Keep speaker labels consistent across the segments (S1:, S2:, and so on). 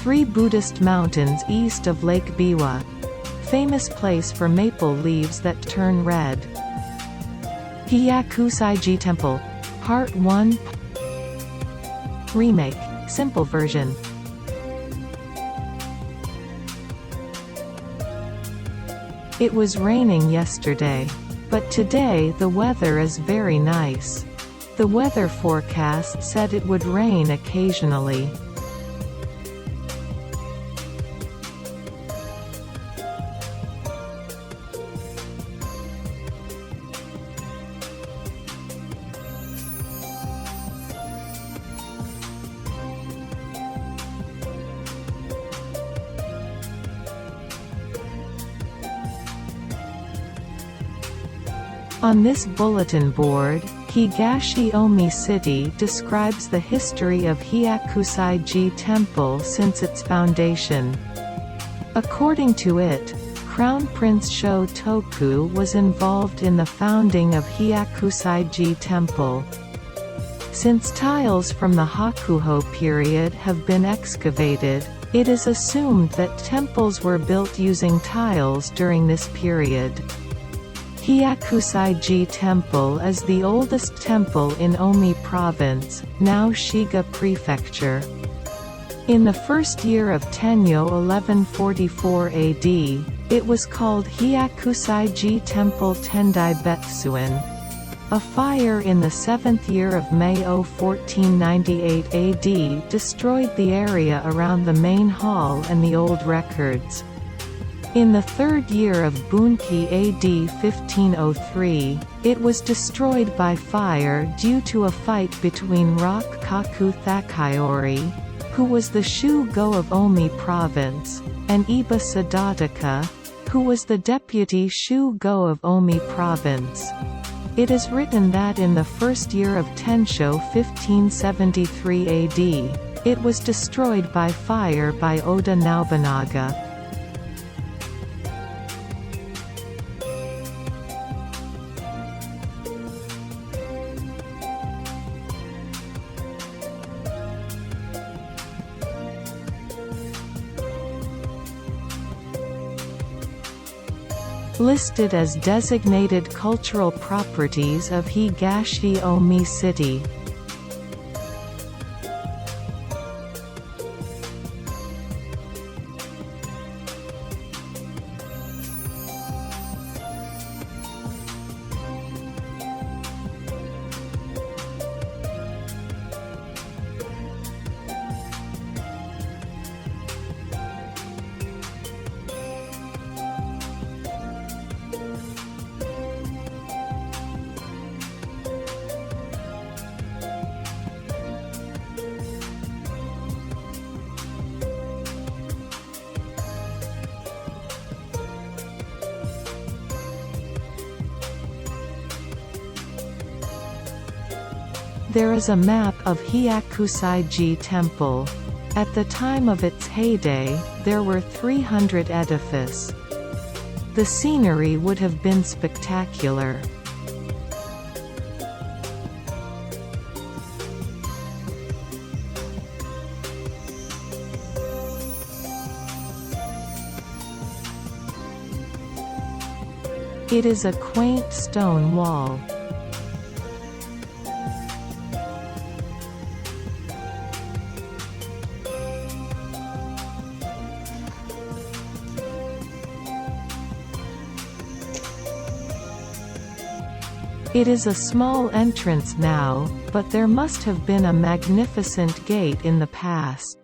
S1: 3 Buddhist mountains east of Lake Biwa. Famous place for maple leaves that turn red. Hyakusaiji Temple. Part.1. Remake. Simple version. It was raining yesterday. But today the weather is very nice. The weather forecast said it would rain occasionally. On this bulletin board, Higashi-Omi City describes the history of Hyakusaiji Temple since its foundation. According to it, Crown Prince Shotoku was involved in the founding of Hyakusaiji Temple. Since tiles from the Hakuho period have been excavated, it is assumed that temples were built using tiles during this period. Hyakusaiji Temple is the oldest temple in Omi Province, now Shiga Prefecture. In the first year of Tenyo 1144 AD, it was called Hyakusaiji Temple Tendai Betsuin. A fire in the 7th year of Mayo 1498 AD destroyed the area around the main hall and the old records. In the 3rd year of Bunki AD 1503, it was destroyed by fire due to a fight between Kaku Thakaiori, who was the Shu-go of Omi Province, and Iba Sadataka, who was the deputy Shu-go of Omi Province. It is written that in the 1st year of Tensho 1573 AD, it was destroyed by fire by Oda Nobunaga. Listed as designated cultural properties of Higashi-Omi City. There is a map of Hyakusaiji Temple. At the time of its heyday, there were 300 edifices. The scenery would have been spectacular. It is a quaint stone wall. It is a small entrance now, but there must have been a magnificent gate in the past.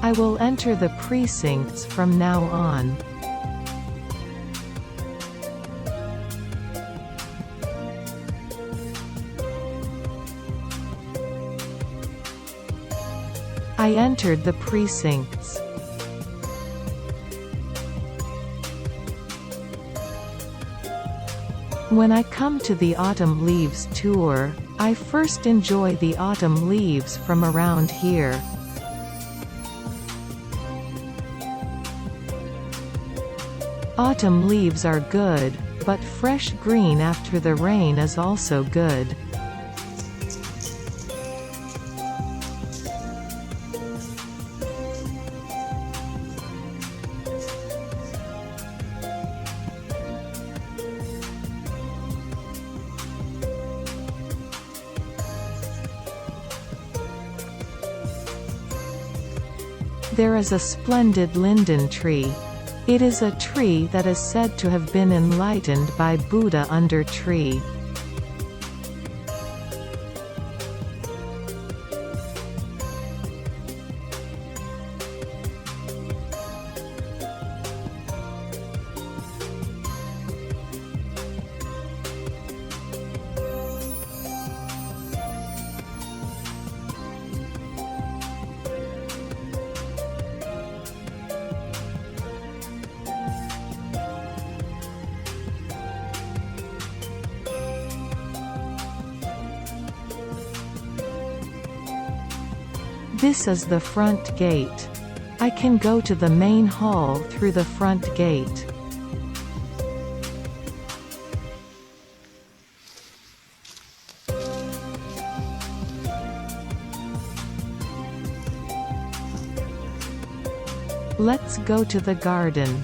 S1: I will enter the precincts from now on. I entered the precincts. When I come to the autumn leaves tour, I first enjoy the autumn leaves from around here. Autumn leaves are good, but fresh green after the rain is also good. There is a splendid linden tree. It is a tree that is said to have been enlightened by Buddha under tree. This is the front gate. I can go to the main hall through the front gate. Let's go to the garden.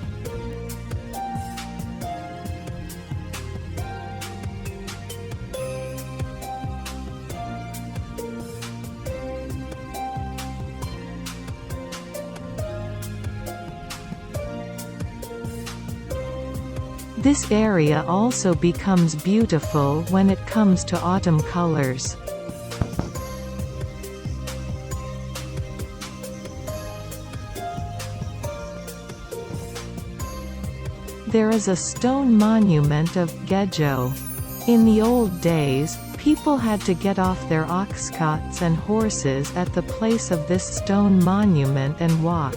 S1: This area also becomes beautiful when it comes to autumn colors. There is a stone monument of Gejo. In the old days, people had to get off their ox-cots and horses at the place of this stone monument and walk.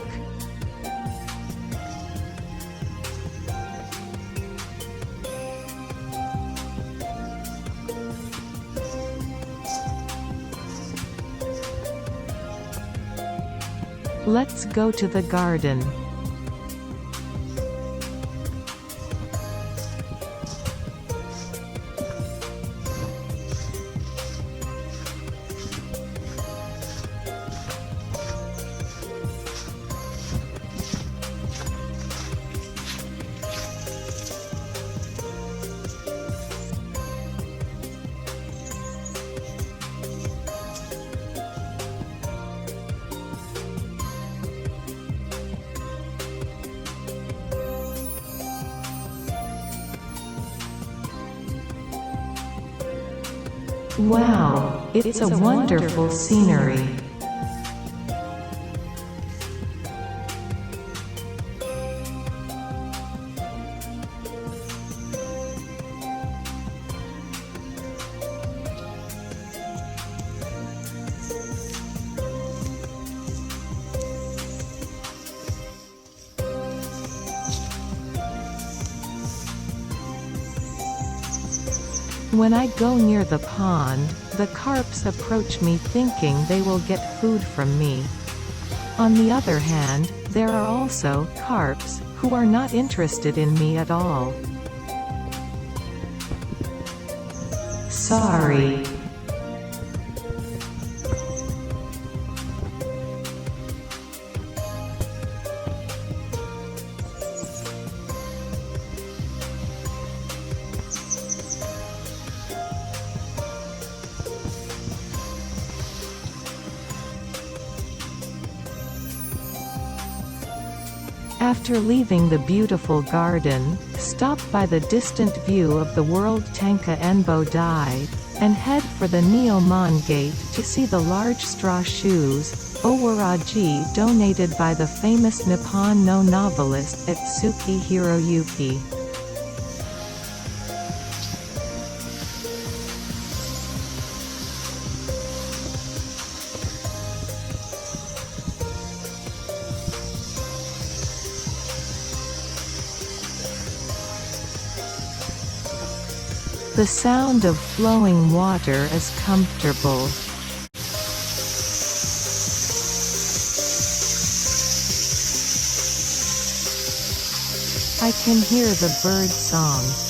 S1: Let's go to the garden. Wow, it's a wonderful scenery. When I go near the pond, the carps approach me thinking they will get food from me. On the other hand, there are also carps who are not interested in me at all. Sorry. After leaving the beautiful garden, stop by the distant view of the World Tenka Enbo Dai, and head for the Neomon Gate to see the large straw shoes, Owaraji donated by the famous Nippon no novelist Atsuki Hiroyuki. The sound of flowing water is comfortable. I can hear the bird song.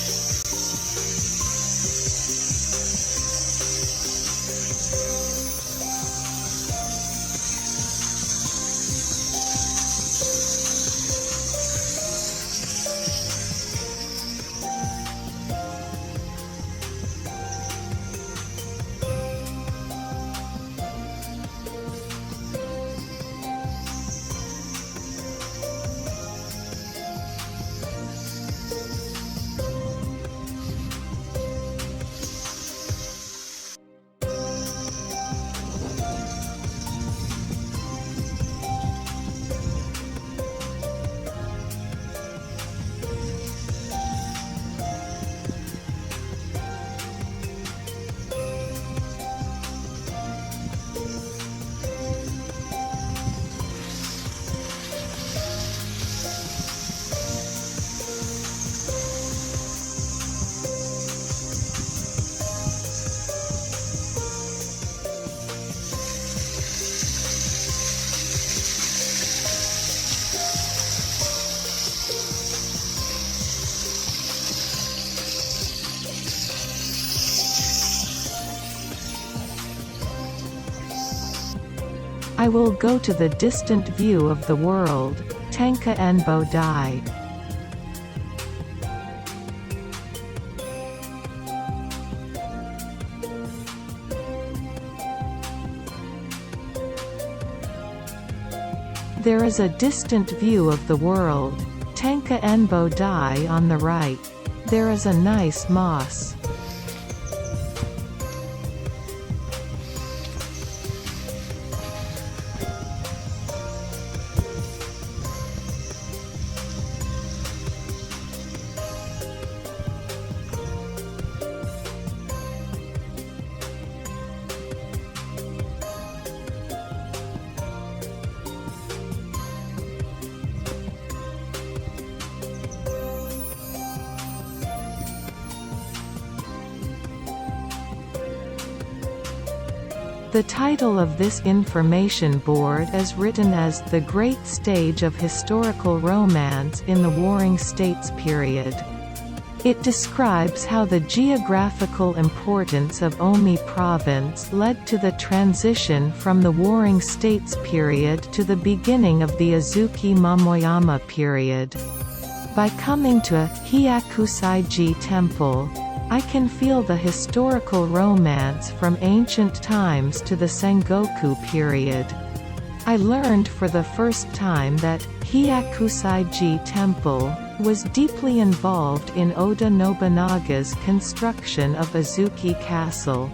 S1: I will go to the distant view of the world, Tenka Enbo Dai. There is a distant view of the world, Tenka Enbo Dai on the right. There is a nice moss. The title of this information board is written as The Great Stage of Historical Romance in the Warring States Period. It describes how the geographical importance of Omi Province led to the transition from the Warring States period to the beginning of the Azuki Momoyama period. By coming to Hyakusaiji Temple, I can feel the historical romance from ancient times to the Sengoku period. I learned for the first time that Hyakusaiji Temple was deeply involved in Oda Nobunaga's construction of Azuki Castle.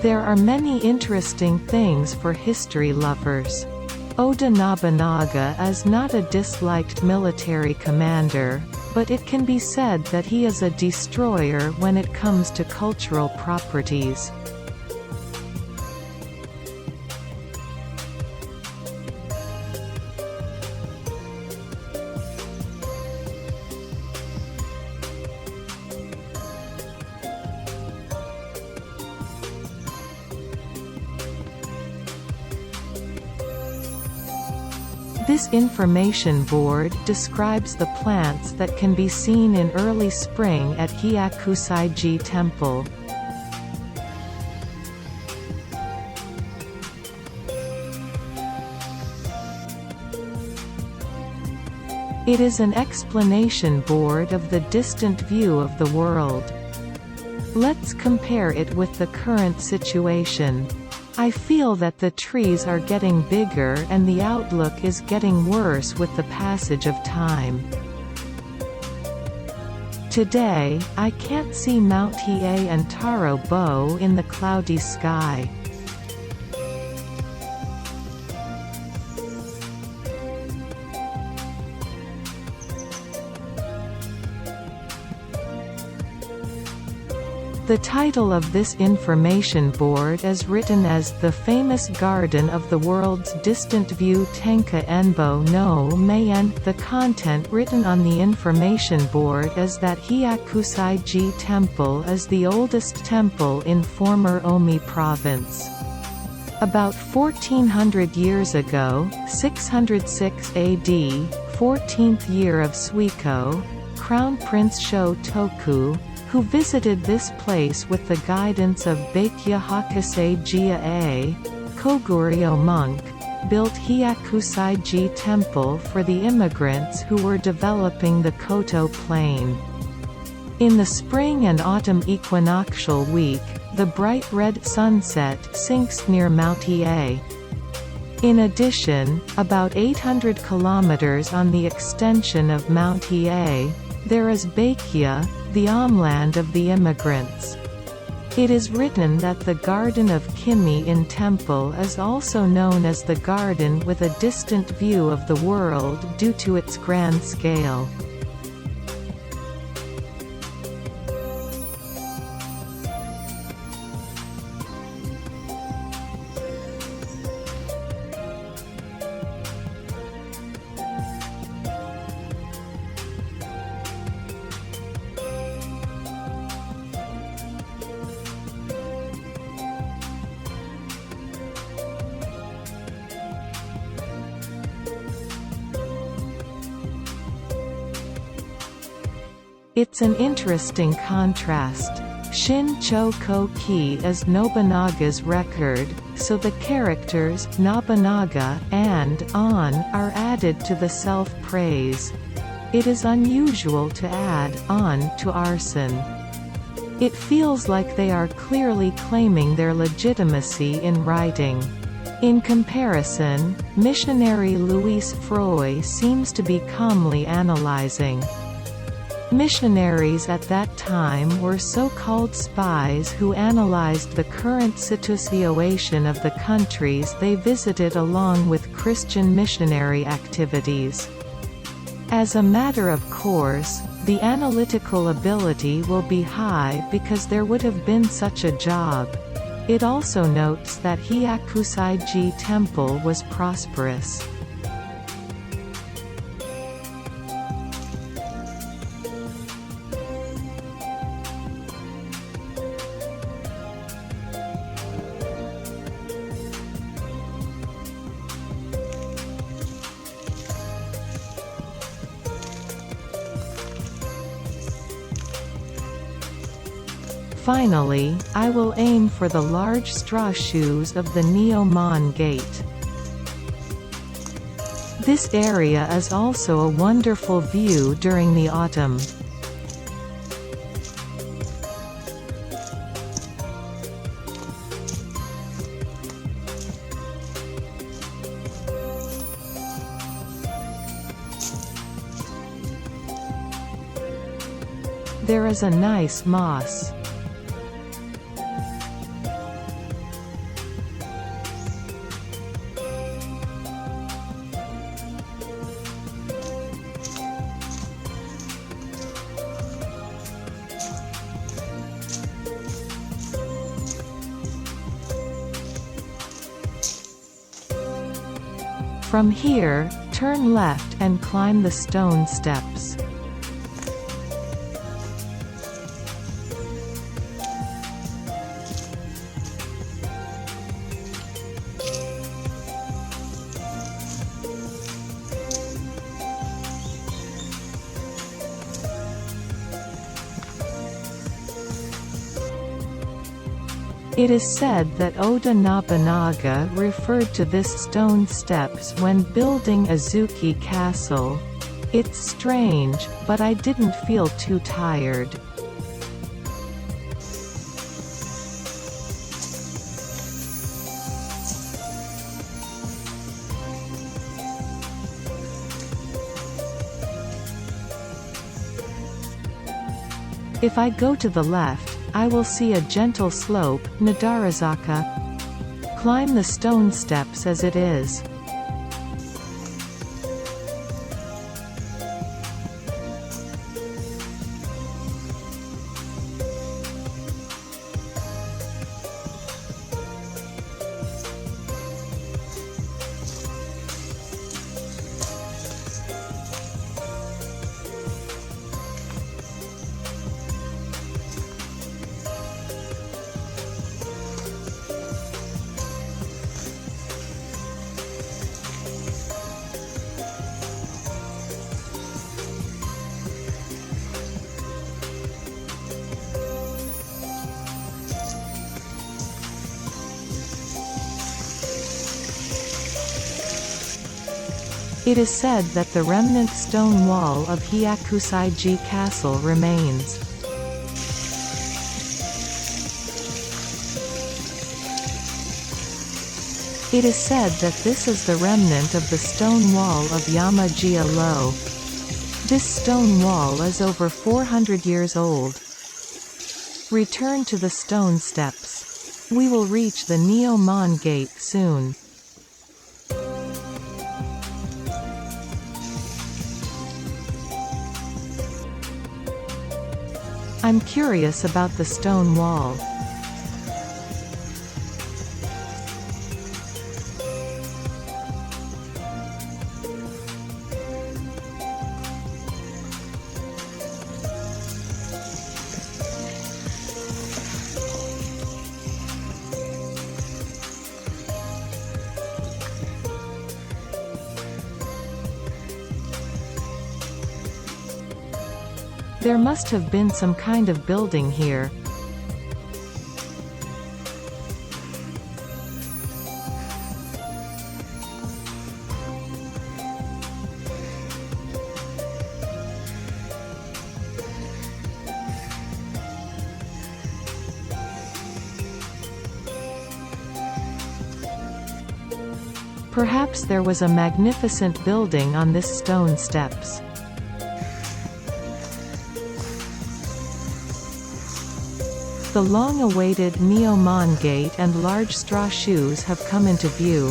S1: There are many interesting things for history lovers. Oda Nobunaga is not a disliked military commander, but it can be said that he is a destroyer when it comes to cultural properties. This information board describes the plants that can be seen in early spring at Hyakusaiji Temple. It is an explanation board of the distant view of the world. Let's compare it with the current situation. I feel that the trees are getting bigger and the outlook is getting worse with the passage of time. Today, I can't see Mount Hiei and Taro Bo in the cloudy sky. The title of this information board is written as The Famous Garden of the World's Distant View Tenka Enbo no Maien. The content written on the information board is that Hyakusaiji Temple is the oldest temple in former Omi Province. About 1400 years ago, 606 AD, 14th year of Suiko, Crown Prince Shotoku, who visited this place with the guidance of Baekya Hyakusaiji a Koguryo monk, built Hyakusaiji Temple for the immigrants who were developing the Koto Plain. In the spring and autumn equinoctial week, the bright red sunset sinks near Mount Hiei. In addition, about 800 kilometers on the extension of Mount Hiei, there is Baekya, the homeland of the immigrants. It is written that the Garden of Kimi in Temple is also known as the garden with a distant view of the world due to its grand scale. It's an interesting contrast. Shin-Cho-Ko-Ki is Nobunaga's record, so the characters Nobunaga and on are added to the self-praise. It is unusual to add on to arson. It feels like they are clearly claiming their legitimacy in writing. In comparison, missionary Louis Froy seems to be calmly analyzing. Missionaries at that time were so-called spies who analyzed the current situation of the countries they visited along with Christian missionary activities. As a matter of course, the analytical ability will be high because there would have been such a job. It also notes that Hyakusaiji Temple was prosperous. Finally, I will aim for the large straw shoes of the Neomon Gate. This area is also a wonderful view during the autumn. There is a nice moss. From here, turn left and climb the stone steps. It is said that Oda Nobunaga referred to this stone steps when building Azuki Castle. It's strange, but I didn't feel too tired. If I go to the left, I will see a gentle slope, Nadarazaka. Climb the stone steps as it is. It is said that the remnant stone wall of Hyakusaiji Castle remains. It is said that this is the remnant of the stone wall of Yama-ji-lo. This stone wall is over 400 years old. Return to the stone steps. We will reach the Neomon Gate soon. I'm curious about the stone wall. There must have been some kind of building here. Perhaps there was a magnificent building on this stone steps. The long-awaited Neomon Gate and large straw shoes have come into view.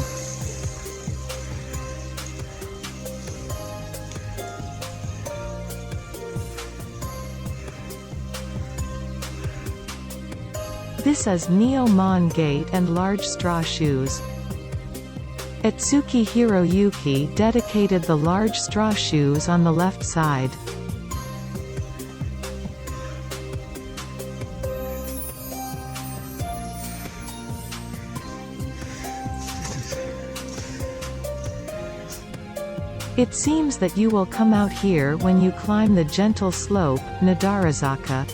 S1: This is Neomon Gate and large straw shoes. Etsuki Hiroyuki dedicated the large straw shoes on the left side. It seems that you will come out here when you climb the gentle slope, Nadarazaka.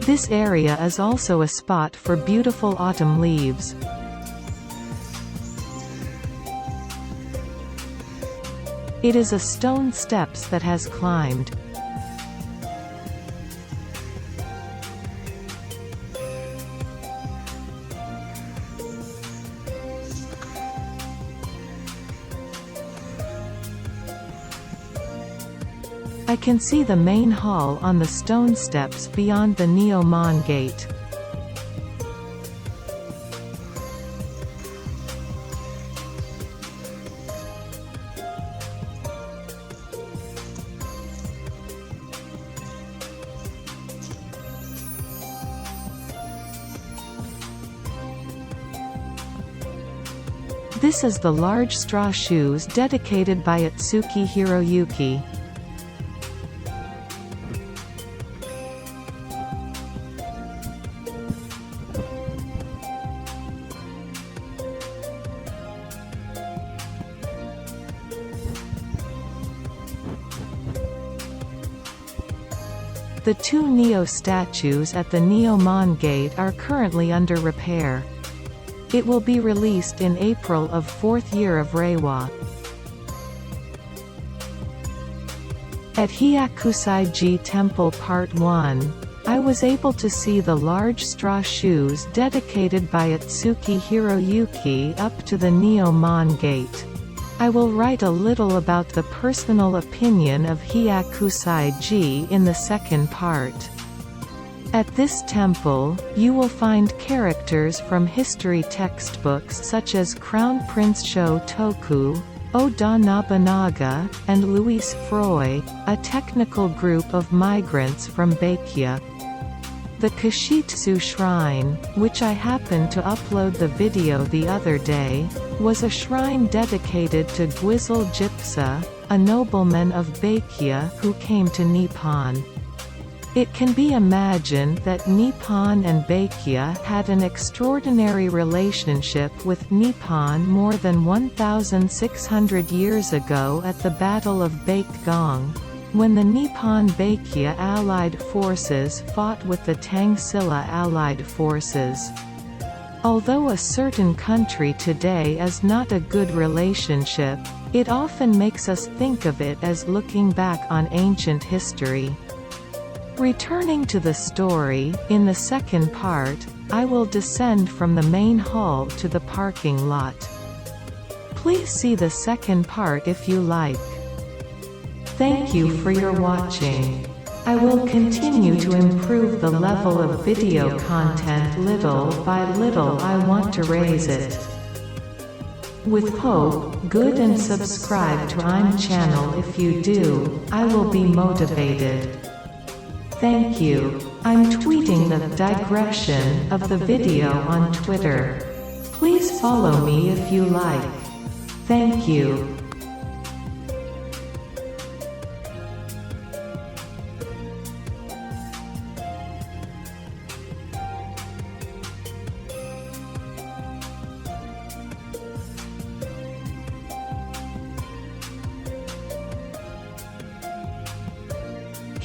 S1: This area is also a spot for beautiful autumn leaves. It is a stone steps that has climbed. I can see the main hall on the stone steps beyond the Neomon Gate. This is the large straw shoes dedicated by Etsuki Hiroyuki. The two Neo statues at the Neomon Gate are currently under repair. It will be released in April of 4th year of Reiwa. At Hyakusaiji Temple Part 1, I was able to see the large straw shoes dedicated by Etsuki Hiroyuki up to the Neomon Gate. I will write a little about the personal opinion of Hyakusaiji in the second part. At this temple, you will find characters from history textbooks such as Crown Prince Shotoku, Oda Nobunaga, and Louis Freud, a technical group of migrants from Baekje. The Kashitsu Shrine, which I happened to upload the video the other day, was a shrine dedicated to Gwizel Gypsa, a nobleman of Baekje who came to Nippon. It can be imagined that Nippon and Baekje had an extraordinary relationship with Nippon more than 1,600 years ago at the Battle of Baekgong. when the Nippon Baekje Allied forces fought with the Tang Silla Allied forces. Although a certain country today is not a good relationship, it often makes us think of it as looking back on ancient history. Returning to the story, in the second part, I will descend from the main hall to the parking lot. Please see the second part if you like. Thank you for your watching. I will continue to improve the level of video content little by little. I want to raise it. With hope, good, and subscribe to I'm channel. If you do, I will be motivated. Thank you. I'm tweeting the digression of the video on Twitter. Please follow me if you like. Thank you.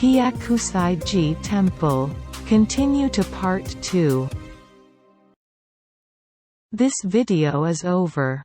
S1: Hyakusaiji Temple. Continue to Part 2. This video is over.